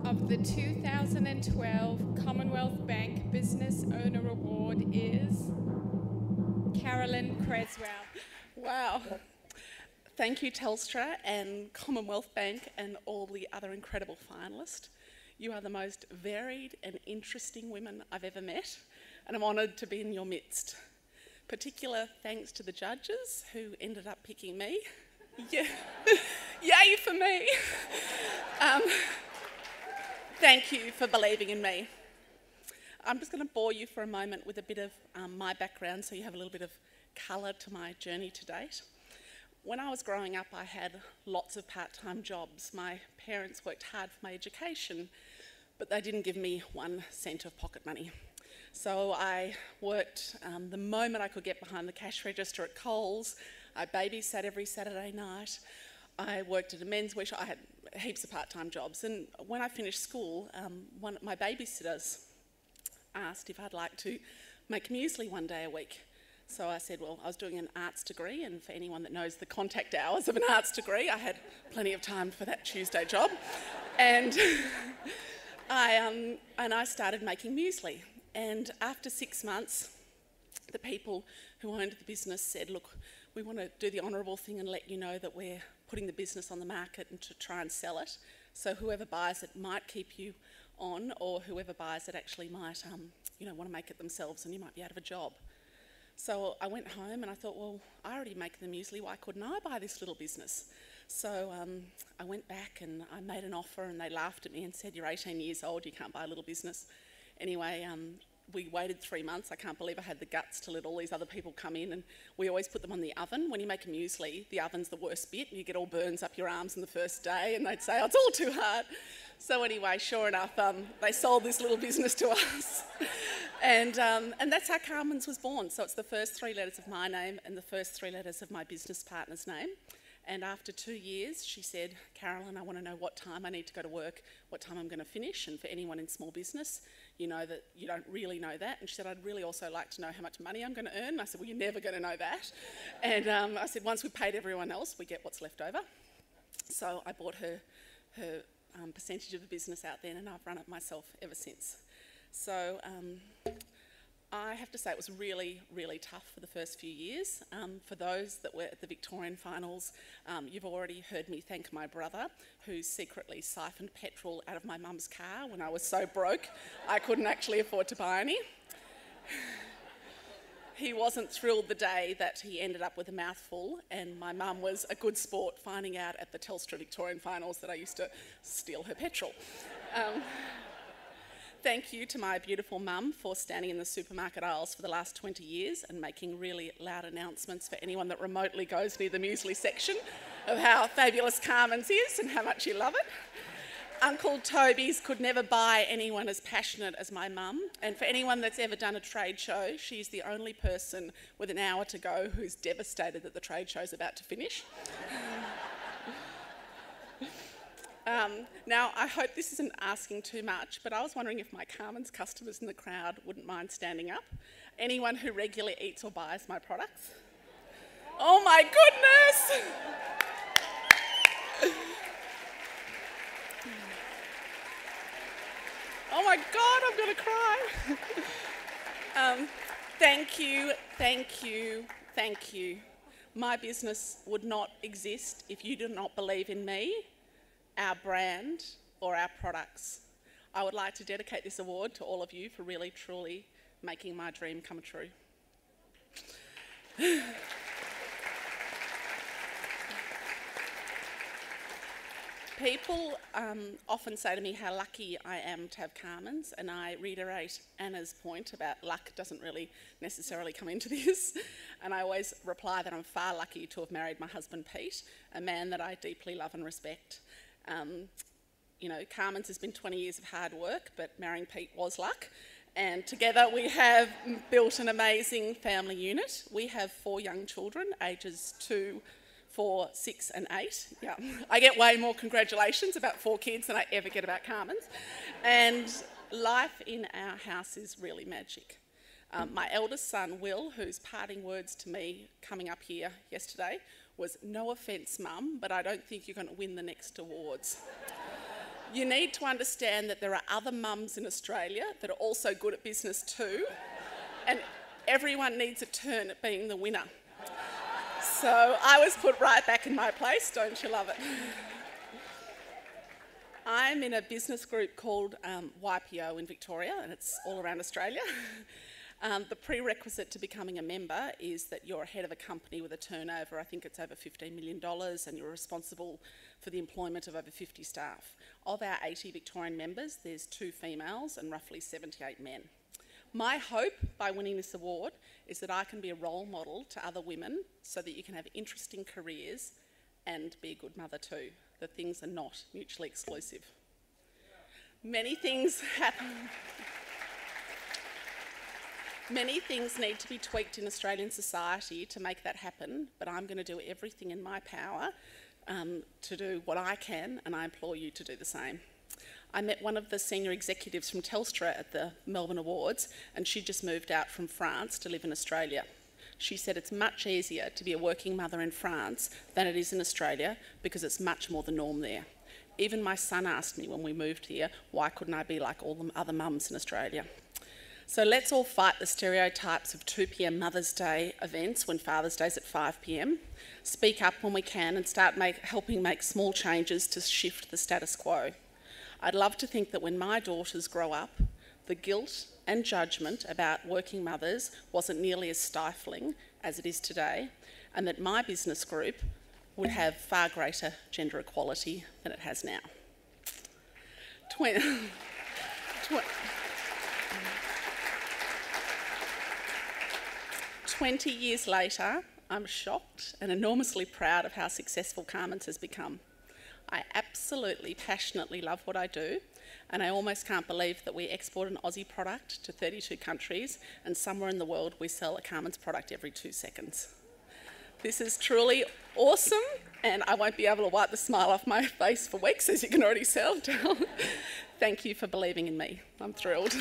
of the 2012 Commonwealth Bank Business Owner Award is Carolyn Creswell. Wow. Thank you, Telstra and Commonwealth Bank and all the other incredible finalists. You are the most varied and interesting women I've ever met, and I'm honoured to be in your midst. Particular thanks to the judges who ended up picking me. Yeah. Yay for me. Thank you for believing in me. I'm just going to bore you for a moment with a bit of my background so you have a little bit of colour to my journey to date. When I was growing up, I had lots of part-time jobs. My parents worked hard for my education, but they didn't give me 1 cent of pocket money. So I worked the moment I could get behind the cash register at Coles. I babysat every Saturday night. I worked at a men's wear shop. I had heaps of part-time jobs. And when I finished school, one of my babysitters asked if I'd like to make muesli 1 day a week. So I said, well, I was doing an arts degree, and for anyone that knows the contact hours of an arts degree, I had plenty of time for that Tuesday job. And I started making muesli. And after 6 months, the people who owned the business said, look, we want to do the honourable thing and let you know that we're putting the business on the market and to try and sell it. So whoever buys it might keep you on, or whoever buys it actually might, want to make it themselves, and you might be out of a job. So I went home and I thought, well, I already make the muesli, why couldn't I buy this little business? So I went back and I made an offer, and they laughed at me and said, you're 18 years old, you can't buy a little business. Anyway, we waited 3 months. I can't believe I had the guts to let all these other people come in, and we always put them on the oven. When you make a muesli, the oven's the worst bit, and you get all burns up your arms in the first day, and they'd say, oh, it's all too hard. So anyway, sure enough, they sold this little business to us. And that's how Carman's was born. So it's the first 3 letters of my name and the first 3 letters of my business partner's name. And after 2 years, she said, Carolyn, I want to know what time I need to go to work, what time I'm going to finish. And for anyone in small business, you know that you don't really know that. And she said, I'd really also like to know how much money I'm going to earn. And I said, well, you're never going to know that. And I said, once we've paid everyone else, we get what's left over. So I bought her percentage of the business out then, and I've run it myself ever since. So I have to say it was really, really tough for the first few years. For those that were at the Victorian finals, you've already heard me thank my brother, who secretly siphoned petrol out of my mum's car when I was so broke I couldn't actually afford to buy any. He wasn't thrilled the day that he ended up with a mouthful, and my mum was a good sport finding out at the Telstra Victorian finals that I used to steal her petrol. Thank you to my beautiful mum for standing in the supermarket aisles for the last 20 years and making really loud announcements for anyone that remotely goes near the muesli section of how fabulous Carman's is and how much you love it. Uncle Toby's could never buy anyone as passionate as my mum, and for anyone that's ever done a trade show, she's the only person with an hour to go who's devastated that the trade show's about to finish. Now, I hope this isn't asking too much, but I was wondering if my Carman's customers in the crowd wouldn't mind standing up. Anyone who regularly eats or buys my products? Oh my goodness! Oh my God, I'm going to cry. Thank you, thank you, thank you. My business would not exist if you did not believe in me, our brand, or our products. I would like to dedicate this award to all of you for really, truly making my dream come true. People often say to me how lucky I am to have Carman's, and I reiterate Anna's point about luck doesn't really necessarily come into this. And I always reply that I'm far lucky to have married my husband Pete, a man that I deeply love and respect. Carman's has been 20 years of hard work, but marrying Pete was luck. And together we have built an amazing family unit. We have 4 young children, ages 2, 4, 6 and 8. Yeah, I get way more congratulations about 4 kids than I ever get about Carman's. And life in our house is really magic. My eldest son, Will, whose parting words to me coming up here yesterday was, no offence, Mum, but I don't think you're going to win the next awards. You need to understand that there are other mums in Australia that are also good at business too, and everyone needs a turn at being the winner. So I was put right back in my place, don't you love it? I'm in a business group called YPO in Victoria, and it's all around Australia. The prerequisite to becoming a member is that you're head of a company with a turnover, I think it's over $15 million, and you're responsible for the employment of over 50 staff. Of our 80 Victorian members, there's 2 females and roughly 78 men. My hope by winning this award is that I can be a role model to other women so that you can have interesting careers and be a good mother too. The things are not mutually exclusive. Many things happen. Many things need to be tweaked in Australian society to make that happen, but I'm going to do everything in my power to do what I can, and I implore you to do the same. I met one of the senior executives from Telstra at the Melbourne Awards, and she just moved out from France to live in Australia. She said it's much easier to be a working mother in France than it is in Australia because it's much more the norm there. Even my son asked me when we moved here, why couldn't I be like all the other mums in Australia? So let's all fight the stereotypes of 2 p.m. Mother's Day events when Father's Day's at 5 p.m. Speak up when we can and start helping make small changes to shift the status quo. I'd love to think that when my daughters grow up, the guilt and judgment about working mothers wasn't nearly as stifling as it is today, and that my business group would have far greater gender equality than it has now. 20 years later, I'm shocked and enormously proud of how successful Carman's has become. I absolutely, passionately love what I do, and I almost can't believe that we export an Aussie product to 32 countries, and somewhere in the world we sell a Carman's product every 2 seconds. This is truly awesome, and I won't be able to wipe the smile off my face for weeks, as you can already tell. Thank you for believing in me. I'm thrilled.